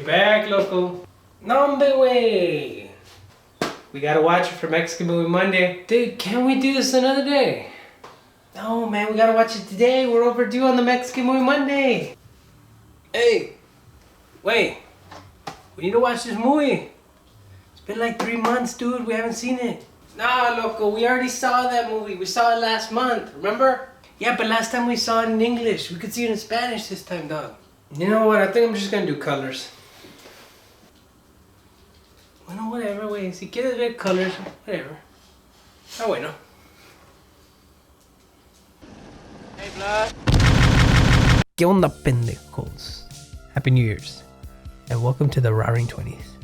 You're back, Loco. Nombe way. We gotta watch it for Mexican Movie Monday. Dude, can we do this another day? No, man, we gotta watch it today. We're overdue on the Mexican Movie Monday. Hey, wait. We need to watch this movie. It's been like 3 months, dude. We haven't seen it. Nah, Loco, we already saw that movie. We saw it last month, remember? Yeah, but last time we saw it in English. We could see it in Spanish this time, dog. You know what? I think I'm just gonna do colors. Bueno, whatever, güey. Si quieres ver colors, whatever. Ah, bueno. Hey, blood. ¿Qué onda, pendejos? Happy New Year's. And welcome to the Roaring 20s.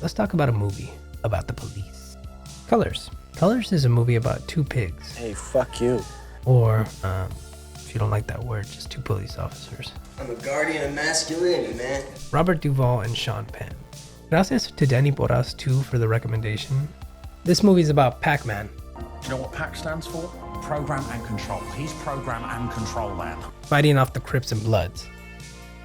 Let's talk about a movie about the police. Colors. Colors is a movie about two pigs. Hey, fuck you. Or, if you don't like that word, just two police officers. I'm a guardian of masculinity, man. Robert Duvall and Sean Penn. Gracias to Danny Boras too for the recommendation. This movie is about Pac-Man. Do you know what PAC stands for? Program and Control. He's Program and Control Man. Fighting off the Crips and Bloods.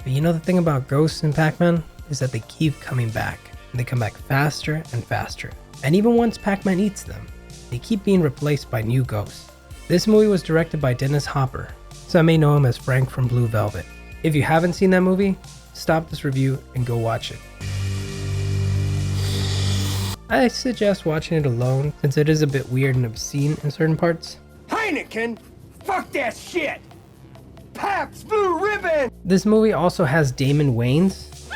But you know the thing about ghosts in Pac-Man is that they keep coming back. And they come back faster and faster. And even once Pac-Man eats them, they keep being replaced by new ghosts. This movie was directed by Dennis Hopper, so I may know him as Frank from Blue Velvet. If you haven't seen that movie, stop this review and go watch it. I suggest watching it alone since it is a bit weird and obscene in certain parts. Heineken? Fuck that shit! Pabst Blue Ribbon! This movie also has Damon Wayans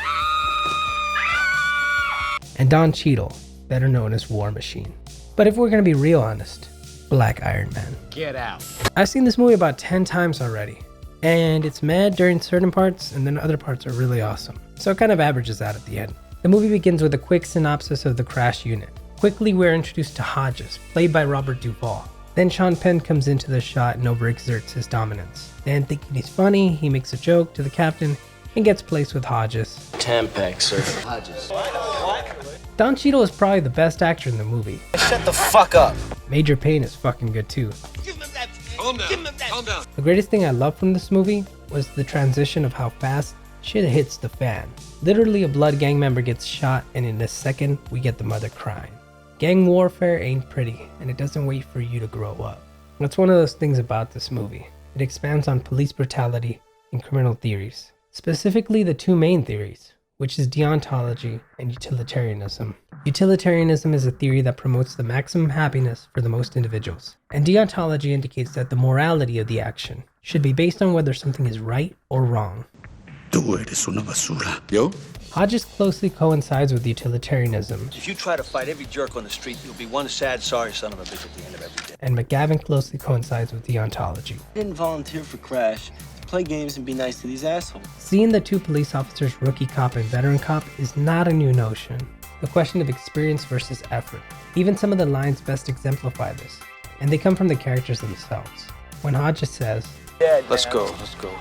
and Don Cheadle, better known as War Machine. But if we're gonna be real honest, Black Iron Man. Get out. I've seen this movie about 10 times already, and it's mad during certain parts and then other parts are really awesome. So it kind of averages out at the end. The movie begins with a quick synopsis of the crash unit. Quickly we're introduced to Hodges, played by Robert Duvall. Then Sean Penn comes into the shot and overexerts his dominance. Then thinking he's funny, he makes a joke to the captain and gets placed with Hodges. Tampax, sir. Hodges. Don Cheadle is probably the best actor in the movie. Shut the fuck up. Major Payne is fucking good too. Calm down. Calm down. The greatest thing I loved from this movie was the transition of how fast shit hits the fan. Literally a blood gang member gets shot and in a second we get the mother crying. Gang warfare ain't pretty and it doesn't wait for you to grow up. That's one of those things about this movie. It expands on police brutality and criminal theories. Specifically the two main theories, which is deontology and utilitarianism. Utilitarianism is a theory that promotes the maximum happiness for the most individuals. And deontology indicates that the morality of the action should be based on whether something is right or wrong. Tú eres una basura. Yo? Hodges closely coincides with utilitarianism, If you try to fight every jerk on the street, you'll be one sad, sorry son of a bitch at the end of every day. and McGavin closely coincides with deontology. I didn't volunteer for Crash to play games and be nice to these assholes. Seeing the two police officers, rookie cop and veteran cop, is not a new notion. The question of experience versus effort. Even some of the lines best exemplify this, and they come from the characters themselves. When Hodges says, Let's go.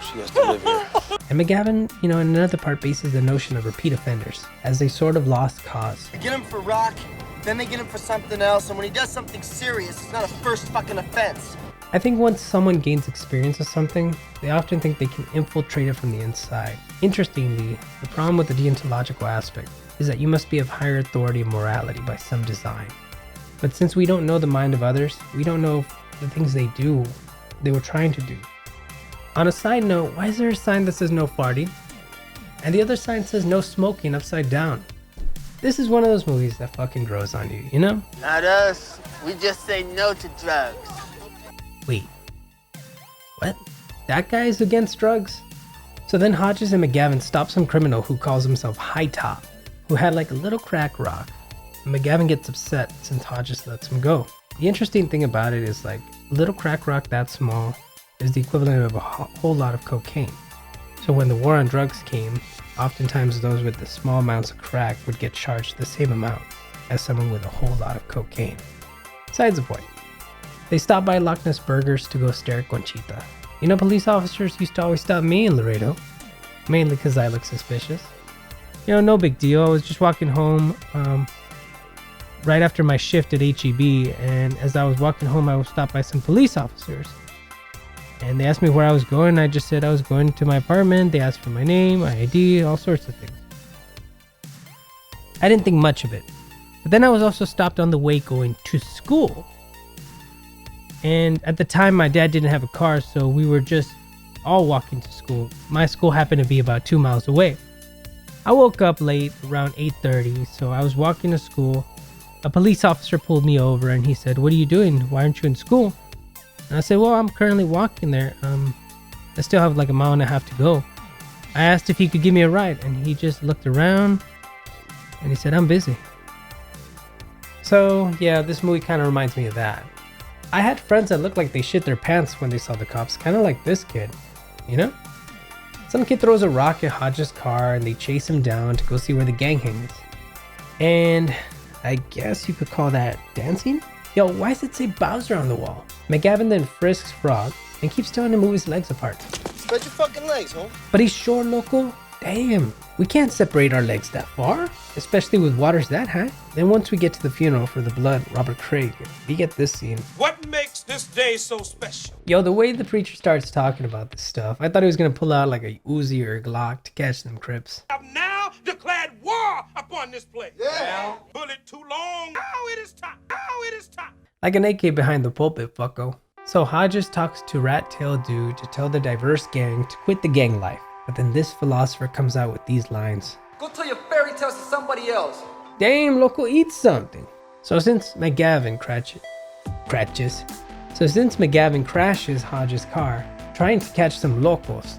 She has to live here. and McGavin, in another part bases the notion of repeat offenders as a sort of lost cause. They get him for rock, then they get him for something else, and when he does something serious, it's not a first fucking offense. I think once someone gains experience with something, they often think they can infiltrate it from the inside. Interestingly, the problem with the deontological aspect is that you must be of higher authority and morality by some design. But since we don't know the mind of others, we don't know if the things they do, they were trying to do. On a side note, why is there a sign that says no farting? And the other sign says no smoking upside down. This is one of those movies that fucking grows on you, you know? Not us. We just say no to drugs. Wait, what? That guy is against drugs? So then Hodges and McGavin stop some criminal who calls himself High Top, who had like a little crack rock. And McGavin gets upset since Hodges lets him go. The interesting thing about it is like, a little crack rock that small is the equivalent of a whole lot of cocaine. So when the war on drugs came, oftentimes those with the small amounts of crack would get charged the same amount as someone with a whole lot of cocaine. Besides the point. They stopped by Loch Ness Burgers to go stare at Conchita. Police officers used to always stop me in Laredo, mainly because I look suspicious. No big deal. I was just walking home right after my shift at HEB, and as I was walking home, I was stopped by some police officers. And they asked me where I was going. I just said I was going to my apartment. They asked for my name, my ID, all sorts of things. I didn't think much of it. But then I was also stopped on the way going to school. And at the time, my dad didn't have a car, so we were just all walking to school. My school happened to be about 2 miles away. I woke up late, around 8:30, so I was walking to school. A police officer pulled me over and he said, "What are you doing? Why aren't you in school?" And I said, "Well, I'm currently walking there. I still have like a mile and a half to go." I asked if he could give me a ride, and he just looked around and he said, "I'm busy." So yeah, this movie kind of reminds me of that. I had friends that looked like they shit their pants when they saw the cops, kind of like this kid, you know? Some kid throws a rock at Hodges' car and they chase him down to go see where the gang hangs. And I guess you could call that dancing? Yo, why does it say Bowser on the wall? McGavin then frisks Frog and keeps telling him to move his legs apart. Spread your fucking legs, huh? But he's short, loco. Damn, we can't separate our legs that far, especially with waters that high. Then once we get to the funeral for the blood, Robert Craig, we get this scene. What makes this day so special? Yo, the way the preacher starts talking about this stuff, I thought he was gonna pull out like a Uzi or a Glock to catch them Crips. I have now declared war upon this place. Yeah. Bullet too long. Now it is time. Now it is time. Like an AK behind the pulpit, fucko. So Hodges talks to Rat Tail Dude to tell the diverse gang to quit the gang life. But then this philosopher comes out with these lines. Go tell your fairy tales to somebody else. Damn, loco, eat something. So since McGavin crashes Hodges' car, trying to catch some Lokos,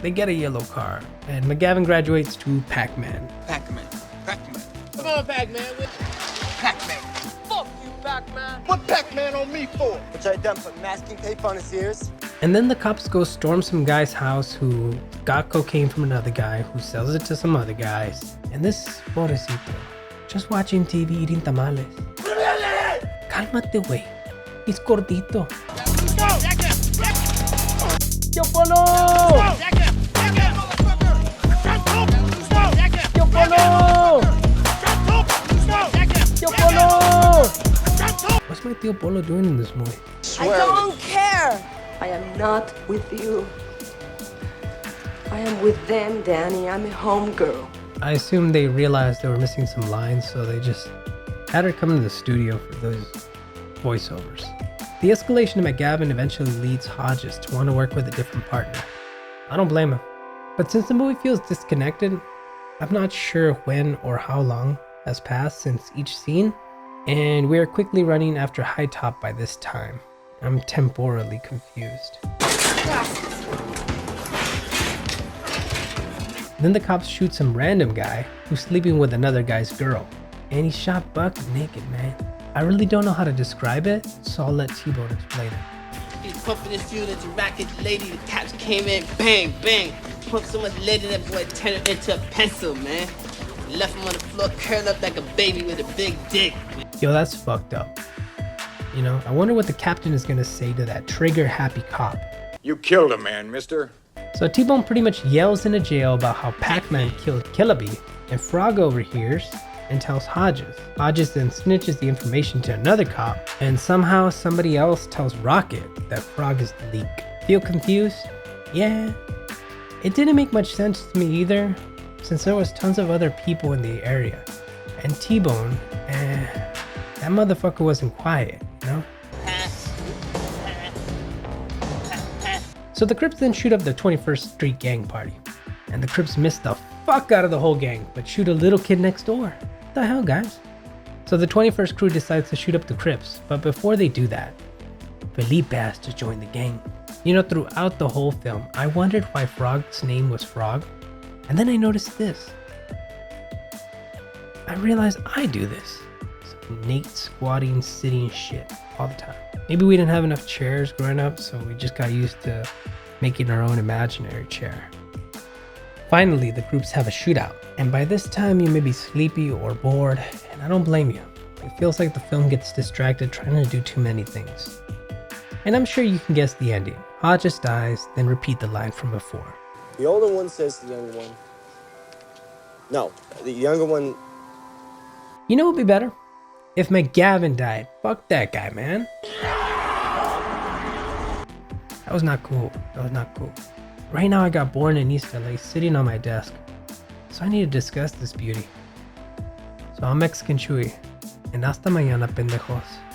they get a yellow car, and McGavin graduates to Pac-Man. Pac-Man. Pac-Man. Come on, Pac-Man. Pac-Man. Fuck you, Pac-Man. What Pac-Man on me for? Which I done put masking tape on his ears. And then the cops go storm some guy's house who got cocaine from another guy who sells it to some other guys. And this pobrecito, just watching TV eating tamales. Cálmate, güey. He's gordito. Yo, Polo! Yo, Polo! Yo, Polo! What's my Tío Polo doing in this movie? I don't care. I am not with you. I am with them, Danny. I'm a homegirl. I assume they realized they were missing some lines, so they just had her come into the studio for those voiceovers. The escalation of McGavin eventually leads Hodges to want to work with a different partner. I don't blame him. But since the movie feels disconnected, I'm not sure when or how long has passed since each scene, and we are quickly running after High Top by this time. I'm temporally confused. Then the cops shoot some random guy who's sleeping with another guy's girl, and he's shot buck naked, man. I really don't know how to describe it, so I'll let T-Bone explain it. He's pumping his fuel into Rocket Lady. The cops came in, bang, bang. Pumped so much lead in that boy, turned him into a pencil, man. Left him on the floor, curled up like a baby with a big dick. Yo, that's fucked up. You know, I wonder what the captain is gonna say to that trigger-happy cop. You killed a man, mister. So T-Bone pretty much yells into jail about how Pac-Man killed Killaby, and Frog overhears and tells Hodges. Hodges then snitches the information to another cop, and somehow somebody else tells Rocket that Frog is the leak. Feel confused? Yeah. It didn't make much sense to me either, since there was tons of other people in the area. And T-Bone, that motherfucker wasn't quiet, you know? So the Crips then shoot up the 21st Street gang party. And the Crips miss the fuck out of the whole gang, but shoot a little kid next door. What the hell, guys? So the 21st crew decides to shoot up the Crips, but before they do that, Felipe has to join the gang. You know, throughout the whole film, I wondered why Frog's name was Frog, and then I noticed this. I realized I do this. Some Nate squatting, sitting shit all the time. Maybe we didn't have enough chairs growing up, so we just got used to making our own imaginary chair. Finally, the groups have a shootout, and by this time you may be sleepy or bored, and I don't blame you. It feels like the film gets distracted trying to do too many things. And I'm sure you can guess the ending. Hodges dies, then repeat the line from before. The older one says to the younger one. No, the younger one. You know what would be better? If McGavin died. Fuck that guy, man. That was not cool. That was not cool. Right now I got born in East LA sitting on my desk. So I need to discuss this beauty. So I'm Mexican Chewy. And hasta mañana, pendejos.